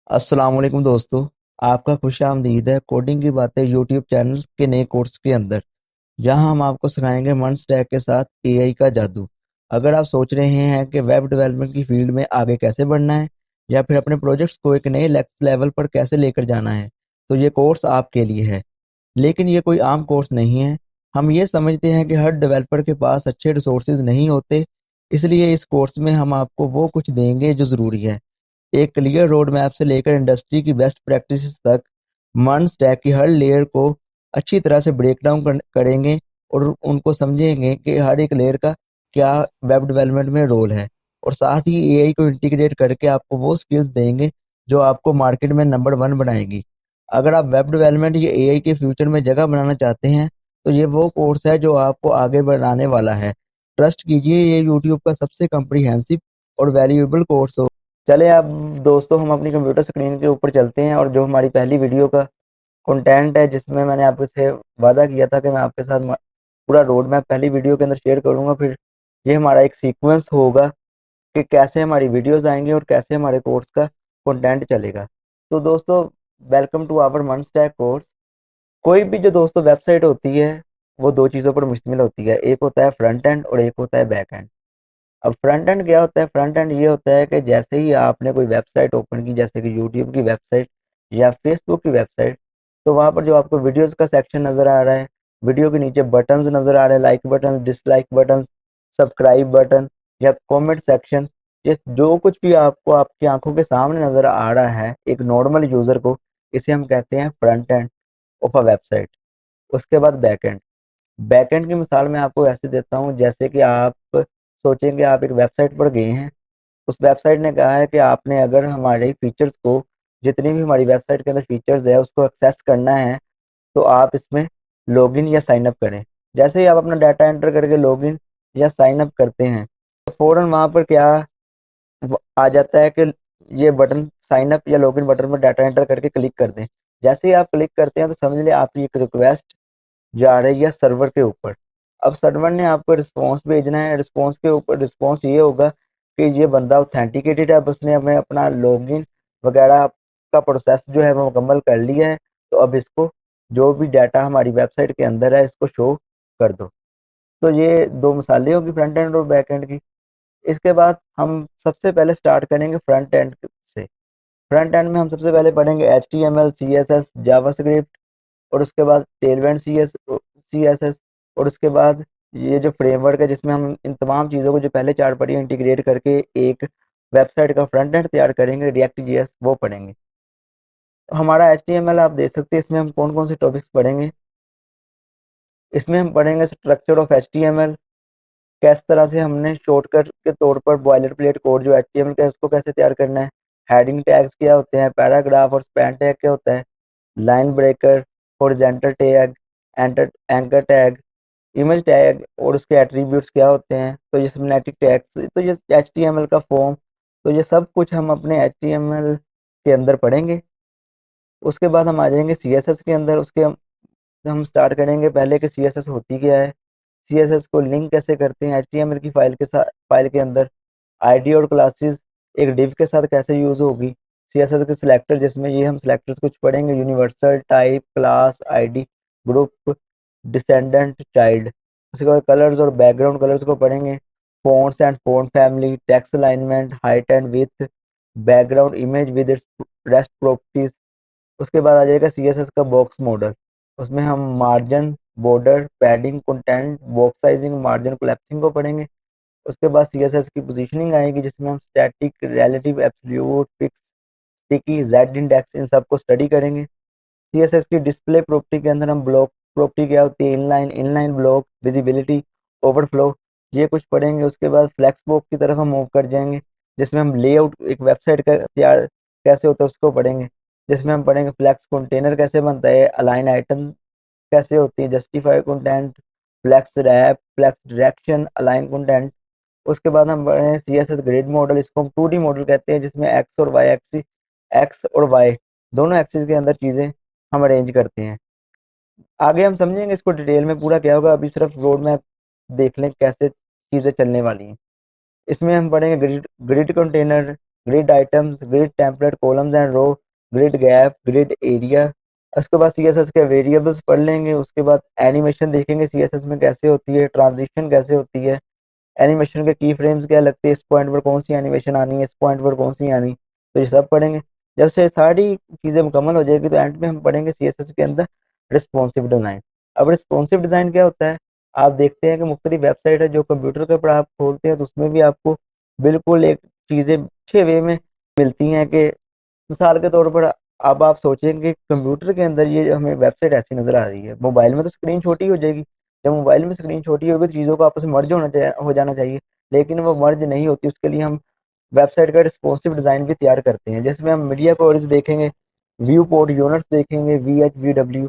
अस्सलाम वालेकुम दोस्तों। आपका खुशामदीद है कोडिंग की बातें यूट्यूब चैनल के नए कोर्स के अंदर, जहां हम आपको सिखाएंगे मन स्टैक के साथ एआई का जादू। अगर आप सोच रहे हैं कि वेब डेवलपमेंट की फील्ड में आगे कैसे बढ़ना है या फिर अपने प्रोजेक्ट्स को एक नए नेक्स्ट लेवल पर कैसे लेकर जाना है, तो ये कोर्स आपके लिए है। लेकिन ये कोई आम कोर्स नहीं है। हम ये समझते हैं कि हर डेवलपर के पास अच्छे रिसोर्सेज नहीं होते, इसलिए इस कोर्स में हम आपको वो कुछ देंगे जो ज़रूरी है। एक क्लियर रोड मैप से लेकर इंडस्ट्री की बेस्ट प्रैक्टिसेस तक मर्न स्टैक की हर लेयर को अच्छी तरह से ब्रेक डाउन करेंगे और उनको समझेंगे कि हर एक लेयर का क्या वेब डेवलपमेंट में रोल है, और साथ ही एआई को इंटीग्रेट करके आपको वो स्किल्स देंगे जो आपको मार्केट में नंबर वन बनाएगी। अगर आप वेब डेवलपमेंट या एआई के फ्यूचर में जगह बनाना चाहते हैं, तो ये वो कोर्स है जो आपको आगे बढ़ाने वाला है। ट्रस्ट कीजिए, ये यूट्यूब का सबसे कम्प्रीहेंसिव और वैल्यूएबल कोर्स हो। चले अब दोस्तों हम अपनी कंप्यूटर स्क्रीन के ऊपर चलते हैं, और जो हमारी पहली वीडियो का कंटेंट है, जिसमें मैंने आपसे वादा किया था कि मैं आपके साथ पूरा रोड मैप पहली वीडियो के अंदर शेयर करूंगा। फिर ये हमारा एक सीक्वेंस होगा कि कैसे हमारी वीडियोस आएंगे और कैसे हमारे कोर्स का कंटेंट चलेगा। तो दोस्तों, वेलकम टू आवर मन स्टैक कोर्स। कोई भी जो दोस्तों वेबसाइट होती है, वो दो चीज़ों पर मुश्तमिल होती है। एक होता है फ्रंट एंड और एक होता है बैक एंड। अब फ्रंट एंड क्या होता है? फ्रंट एंड ये होता है कि जैसे ही आपने कोई वेबसाइट ओपन की, जैसे कि यूट्यूब की वेबसाइट या फेसबुक की वेबसाइट, तो वहाँ पर जो आपको वीडियोस का सेक्शन नज़र आ रहा है, वीडियो के नीचे बटन्स नज़र आ रहे हैं, like button, dislike button, subscribe button या कमेंट सेक्शन, ये जो कुछ भी आपको आपकी आंखों के सामने नज़र आ रहा है एक नॉर्मल यूज़र को, इसे हम कहते हैं front end of a website. उसके बाद बैक एंड। बैकएंड की मिसाल मैं आपको ऐसे देता हूँ, जैसे कि आप सोचेंगे आप एक वेबसाइट पर गए हैं। उस वेबसाइट ने कहा है कि आपने अगर हमारे फीचर्स को, जितनी भी हमारी वेबसाइट के अंदर फीचर्स है उसको एक्सेस करना है, तो आप इसमें लॉगिन या साइन अप करें। जैसे ही आप अपना डाटा एंटर करके लॉगिन या साइन अप करते हैं, तो फ़ौरन वहाँ पर क्या आ जाता है कि ये बटन, साइन अप या लॉगिन बटन पर डाटा एंटर करके क्लिक कर दें। जैसे ही आप क्लिक करते हैं, तो समझ लें आपकी एक रिक्वेस्ट जा रही है सर्वर के ऊपर। अब सर्वर ने आपको रिस्पॉन्स भेजना है। रिस्पॉन्स के ऊपर रिस्पॉन्स ये होगा कि ये बंदा ऑथेंटिकेटेड है, अब उसने हमें अपना लॉगिन वगैरह का प्रोसेस जो है वो मुकम्मल कर लिया है, तो अब इसको जो भी डाटा हमारी वेबसाइट के अंदर है इसको शो कर दो। तो ये दो मिसालें होगी फ्रंट एंड और बैक एंड की। इसके बाद हम सबसे पहले स्टार्ट करेंगे फ्रंट एंड से। फ्रंट एंड में हम सबसे पहले पढ़ेंगे HTML, CSS, जावास्क्रिप्ट, और उसके बाद टेलवेंट CSS, और उसके बाद ये जो फ्रेमवर्क है जिसमें हम इन तमाम चीज़ों को जो पहले चार पढ़ी इंटीग्रेट करके एक वेबसाइट का फ्रंट एंड तैयार करेंगे, रिएक्ट JS, वो पढ़ेंगे। तो हमारा HTML आप देख सकते हैं, इसमें हम कौन कौन से टॉपिक्स पढ़ेंगे। इसमें हम पढ़ेंगे स्ट्रक्चर ऑफ HTML, किस तरह से हमने शॉर्टकट के तौर पर बॉयलर प्लेट कोड जो HTML का है उसको कैसे तैयार करना है। हेडिंग टैग्स क्या होते हैं, पैराग्राफ और स्पैन टैग क्या होता है, line breaker, horizontal tag, anchor tag, image tag और उसके एट्रीब्यूट्स क्या होते हैं, तो ये सिमेंटिक टैग्स, तो ये HTML का फॉर्म, तो ये सब कुछ हम अपने HTML के अंदर पढ़ेंगे। उसके बाद हम आ जाएंगे CSS के अंदर। उसके हम स्टार्ट करेंगे पहले कि CSS होती क्या है, CSS को लिंक कैसे करते हैं HTML की फाइल के साथ, फाइल के अंदर आईडी और क्लासेस एक डिव के साथ कैसे यूज होगी, CSS के सिलेक्टर, जिसमें ये हम सिलेक्टर्स कुछ पढ़ेंगे, universal, type, class, ID, group, descendant, child. उसके बाद कलर्स और बैकग्राउंड कलर्स को पढ़ेंगे, fonts and phone family, text alignment, height and width, background image with its rest properties. उसके बाद आ जाएगा CSS का बॉक्स मॉडल। उसमें हम margin, border, padding, content, box sizing, margin collapsing को पढ़ेंगे। उसके बाद CSS की पोजीशनिंग आएगी, जिसमें हम static, relative, absolute, fix, sticky, Z index, इन सब को स्टडी करेंगे। CSS की डिस्प्ले प्रॉपर्टी के अंदर हम ब्लॉक प्रॉपर्टी क्या होती है, inline, inline block, visibility, overflow, ये कुछ पढ़ेंगे। उसके बाद फ्लेक्स बॉक्स की तरफ हम मूव कर जाएंगे, जिसमें हम लेआउट, एक वेबसाइट का तैयार कैसे होता है उसको पढ़ेंगे। जिसमें हम पढ़ेंगे फ्लेक्स कंटेनर कैसे बनता है, अलाइन आइटम्स कैसे होती है, justify content, flex wrap, flex direction, align content. उसके बाद हम पढ़े CSS ग्रिड मॉडल, इसको हम 2D मॉडल कहते हैं, जिसमें एक्स और वाई एक्सिस, एक्स और वाई दोनों एक्सिस के अंदर चीज़ें हम अरेंज करते हैं। आगे हम समझेंगे इसको डिटेल में पूरा क्या होगा, अभी सिर्फ रोड मैप देख लें कैसे चीज़ें चलने वाली हैं। इसमें हम पढ़ेंगे grid grid container, grid items, grid template, columns and row, grid gap, grid area. उसके बाद सीएसएस के वेरिएबल्स पढ़ लेंगे। उसके बाद एनिमेशन देखेंगे सीएसएस में कैसे होती है, ट्रांजिशन कैसे होती है, एनिमेशन के की फ्रेम्स क्या लगते हैं, इस पॉइंट पर कौन सी एनिमेशन आनी है, इस पॉइंट पर कौन सी आनी, तो ये सब पढ़ेंगे। जब से सारी चीज़ें मुकम्मल हो जाएगी तो एंड में हम पढ़ेंगे सीएसएस के अंदर रिस्पॉन्सिव डिज़ाइन। अब रिस्पॉन्सिव डिज़ाइन क्या होता है? आप देखते हैं कि मुख्तलिफ वेबसाइट है जो कंप्यूटर के ऊपर आप खोलते हैं तो उसमें भी आपको बिल्कुल एक चीज़ें अच्छे वे में मिलती हैं कि मिसाल के तौर पर अब आप सोचेंगे कंप्यूटर के अंदर ये हमें वेबसाइट ऐसी नजर आ रही है, मोबाइल में तो स्क्रीन छोटी हो जाएगी। जब मोबाइल में स्क्रीन छोटी होगी तो चीज़ों को आपस में मर्ज हो जाना चाहिए, लेकिन वो मर्ज नहीं होती। उसके लिए हम वेबसाइट का रिस्पॉन्सिव डिज़ाइन भी तैयार करते हैं, जिसमें हम मीडिया कोड्स देखेंगे, व्यू पोर्ट यूनिट्स देखेंगे, V H V W,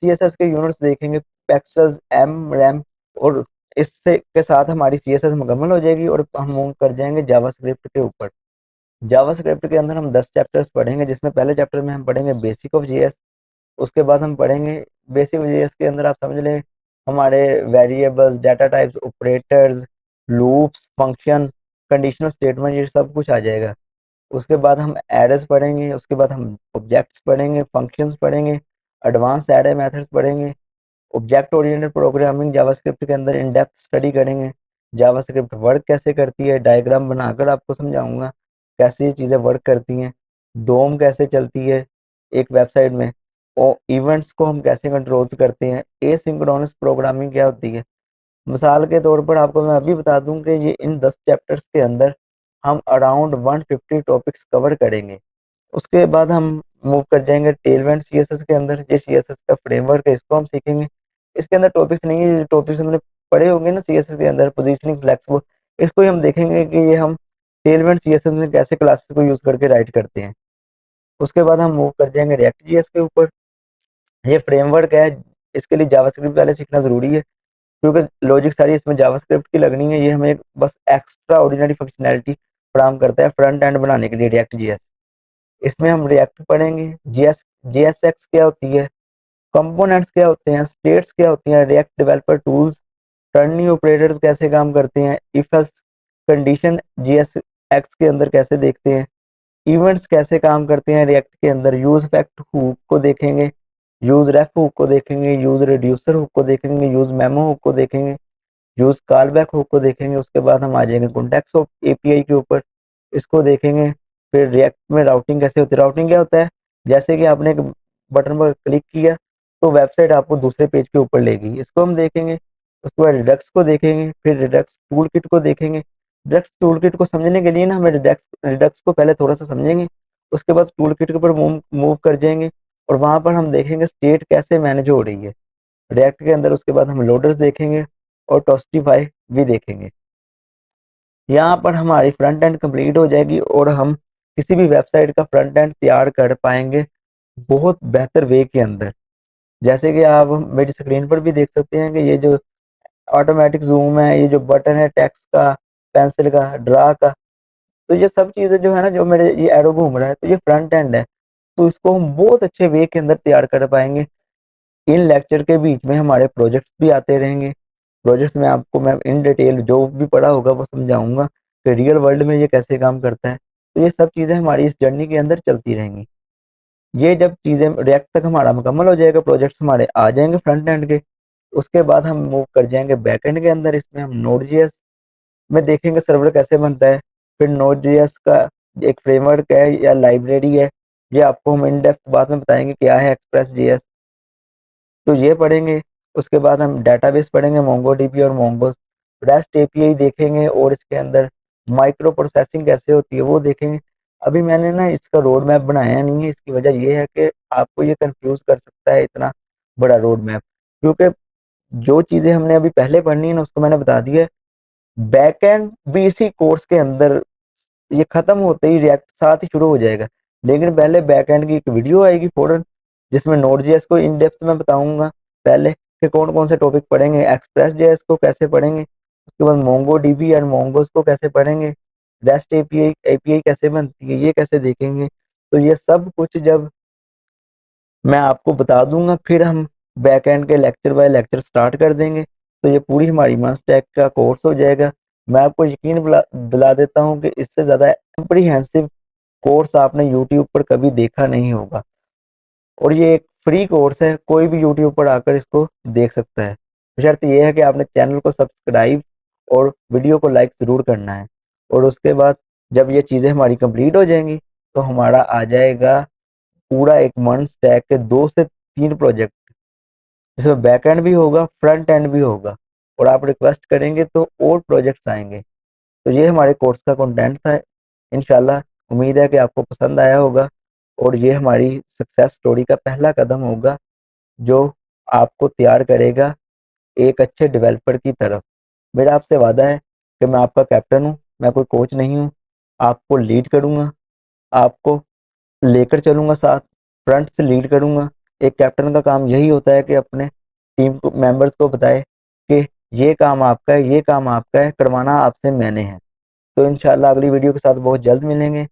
C S S के यूनिट्स देखेंगे, पैक्सल्स, एम रैम, और इससे के साथ हमारी सी एस एस मुकम्मल हो जाएगी और हम मूव कर जाएंगे जावास्क्रिप्ट के ऊपर। जावास्क्रिप्ट के अंदर हम 10 चैप्टर्स पढ़ेंगे, जिसमें पहले चैप्टर में हम पढ़ेंगे बेसिक ऑफ जेएस। उसके बाद हम पढ़ेंगे बेसिक ऑफ जेएस के अंदर आप समझ लें हमारे variables, data types, operators, loops, function, conditional statement, ये सब कुछ आ जाएगा। उसके बाद हम एरर्स पढ़ेंगे, उसके बाद हम ऑब्जेक्ट्स पढ़ेंगे, फंक्शंस पढ़ेंगे, एडवांस एरे मेथड्स पढ़ेंगे, ऑब्जेक्ट ओरिएंटेड प्रोग्रामिंग जावास्क्रिप्ट के अंदर इन डेप्थ स्टडी करेंगे। जावास्क्रिप्ट वर्क कैसे करती है, डायग्राम बनाकर आपको समझाऊंगा कैसे ये चीज़ें वर्क करती हैं। डोम कैसे चलती है एक वेबसाइट में, और इवेंट्स को हम कैसे कंट्रोल करते हैं। एसिंक्रोनस प्रोग्रामिंग क्या होती है, मिसाल के तौर पर आपको मैं अभी बता दूं कि ये इन 10 चैप्टर्स के अंदर हम अराउंड 150 टॉपिक्स कवर करेंगे। उसके बाद हम मूव कर जाएंगे टेलवेंट सीएसएस के अंदर। ये सीएसएस का फ्रेमवर्क है, इसको हम सीखेंगे। इसके अंदर टॉपिक्स नहीं है, टॉपिक्स हमने पढ़े होंगे ना सीएसएस के अंदर, पोजीशनिंग, फ्लेक्सिबल, इसको ही हम देखेंगे कि ये हम टेलवेंट सीएसएस में कैसे क्लासेस को यूज करके राइट करते हैं। उसके बाद हम मूव कर जाएंगे रिएक्ट जीएस के ऊपर। ये फ्रेमवर्क है, इसके लिए जावास्क्रिप्ट पहले सीखना जरूरी है, क्योंकि लॉजिक सारी इसमें जावास्क्रिप्ट की लगनी है। ये हमें बस एक्स्ट्रा ऑर्डिनरी फंक्शनैलिटी फराहम करता है फ्रंट एंड बनाने के लिए रिएक्ट जीएस। इसमें हम रिएक्ट पढ़ेंगे, जीएस जेएसएक्स क्या होती है, कंपोनेंट्स क्या होते हैं, स्टेट्स क्या होती हैं, react developer tools, turning operators कैसे काम करते हैं, इफ एल्स कंडीशन जीएसएक्स के अंदर कैसे देखते हैं, इवेंट्स कैसे काम करते हैं रिएक्ट के अंदर, यूज फैक्ट हुक को देखेंगे, यूज रेफ हुक को देखेंगे, यूज रिड्यूसर हुक को देखेंगे, यूज मेमो हुक को देखेंगे, यूज कॉल बैक हुक को देखेंगे। उसके बाद हम आ जाएंगे कॉन्टेक्स्ट ऑफ एपीआई के ऊपर, इसको देखेंगे। फिर रिएक्ट में राउटिंग कैसे होती है, राउटिंग क्या होता है, जैसे कि आपने एक बटन पर क्लिक किया तो वेबसाइट आपको दूसरे पेज के ऊपर लेगी, इसको हम देखेंगे। उसके बाद रिडक्स को देखेंगे, फिर रिडक्स टूल किट को देखेंगे। रिडक्स टूल किट को समझने के लिए ना हमें रिडक्स रिडक्स को पहले थोड़ा सा समझेंगे, उसके बाद टूल किट के ऊपर मूव कर जाएंगे, और वहां पर हम देखेंगे स्टेट कैसे मैनेज हो रही है रिएक्ट के अंदर। उसके बाद हम लोडर्स देखेंगे और टॉस्टिफाई भी देखेंगे। यहाँ पर हमारी फ्रंट एंड कंप्लीट हो जाएगी और हम किसी भी वेबसाइट का फ्रंट एंड तैयार कर पाएंगे बहुत बेहतर वे के अंदर। जैसे कि आप मेरी स्क्रीन पर भी देख सकते हैं कि ये जो ऑटोमेटिक जूम है, ये जो बटन है टेक्स्ट का, पेंसिल का, ड्रा का, तो ये सब चीजें जो है ना, जो मेरे ये एरो घूम रहा है, तो ये फ्रंट एंड है। तो इसको हम बहुत अच्छे वे के अंदर तैयार कर पाएंगे। इन लेक्चर के बीच में हमारे प्रोजेक्ट्स भी आते रहेंगे। प्रोजेक्ट्स में आपको मैं इन डिटेल जो भी पढ़ा होगा वो समझाऊंगा कि रियल वर्ल्ड में ये कैसे काम करता है। तो ये सब चीज़ें हमारी इस जर्नी के अंदर चलती रहेंगी। ये जब चीज़ें रिएक्ट तक हमारा मुकम्मल हो जाएगा, प्रोजेक्ट्स हमारे आ जाएंगे फ्रंट एंड के, उसके बाद हम मूव कर जाएंगे बैक एंड के अंदर। इसमें हम नोड जेएस में देखेंगे सर्वर कैसे बनता है। फिर नोड जेएस का एक फ्रेमवर्क है या लाइब्रेरी है, ये आपको हम इन डेप्थ बाद में बताएंगे क्या है एक्सप्रेस जेएस, तो ये पढ़ेंगे। उसके बाद हम डेटाबेस पढ़ेंगे, मोंगोडीबी और मोंगोस। रेस्ट एपीआई देखेंगे और इसके अंदर माइक्रो प्रोसेसिंग कैसे होती है वो देखेंगे। अभी मैंने ना इसका रोड मैप बनाया नहीं है, इसकी वजह ये है कि आपको ये कंफ्यूज कर सकता है इतना बड़ा रोड मैप, क्योंकि जो चीज़ें हमने अभी पहले पढ़नी है ना उसको मैंने बता दिया है। बैक एंड भी इसी कोर्स के अंदर, ये खत्म होते ही रिएक्ट साथ ही शुरू हो जाएगा, लेकिन पहले बैकएंड की एक वीडियो आएगी फौरन, जिसमें नोड जेएस को इन डेप्थ में बताऊंगा पहले कि कौन कौन से टॉपिक पढ़ेंगे, एक्सप्रेस जेएस को कैसे पढ़ेंगे, उसके बाद मोंगो डीबी एंड मोंगोस को कैसे पढ़ेंगे, रेस्ट एपीआई एपीआई कैसे बनती है ये कैसे देखेंगे। तो ये सब कुछ जब मैं आपको बता दूंगा फिर हम बैकएंड के लेक्चर बाय लेक्चर स्टार्ट कर देंगे। तो ये पूरी हमारी मंथ स्टैक का कोर्स हो जाएगा, मैं आपको यकीन दिला देता हूँ कि इससे ज़्यादा कॉम्प्रिहेंसिव कोर्स आपने यूट्यूब पर कभी देखा नहीं होगा। और ये एक फ्री कोर्स है, कोई भी यूट्यूब पर आकर इसको देख सकता है। बशर्ते ये है कि आपने चैनल को सब्सक्राइब और वीडियो को लाइक ज़रूर करना है। और उसके बाद जब ये चीज़ें हमारी कंप्लीट हो जाएंगी तो हमारा आ जाएगा पूरा एक मंथ स्टैक के 2 से 3 प्रोजेक्ट, जिसमें बैक एंड भी होगा, फ्रंट एंड भी होगा। और आप रिक्वेस्ट करेंगे तो और प्रोजेक्ट्स आएंगे। तो ये हमारे कोर्स का कंटेंट था। इंशाल्लाह उम्मीद है कि आपको पसंद आया होगा और ये हमारी सक्सेस स्टोरी का पहला कदम होगा जो आपको तैयार करेगा एक अच्छे डेवलपर की तरफ। मेरा आपसे वादा है कि मैं आपका कैप्टन हूँ, मैं कोई कोच नहीं हूँ। आपको लीड करूँगा, आपको लेकर चलूँगा साथ, फ्रंट से लीड करूँगा। एक कैप्टन का काम यही होता है कि अपने टीम को मेंबर्स को बताए कि ये काम आपका है, ये काम आपका है, करवाना आपसे मैंने है। तो इंशाल्लाह अगली वीडियो के साथ बहुत जल्द मिलेंगे।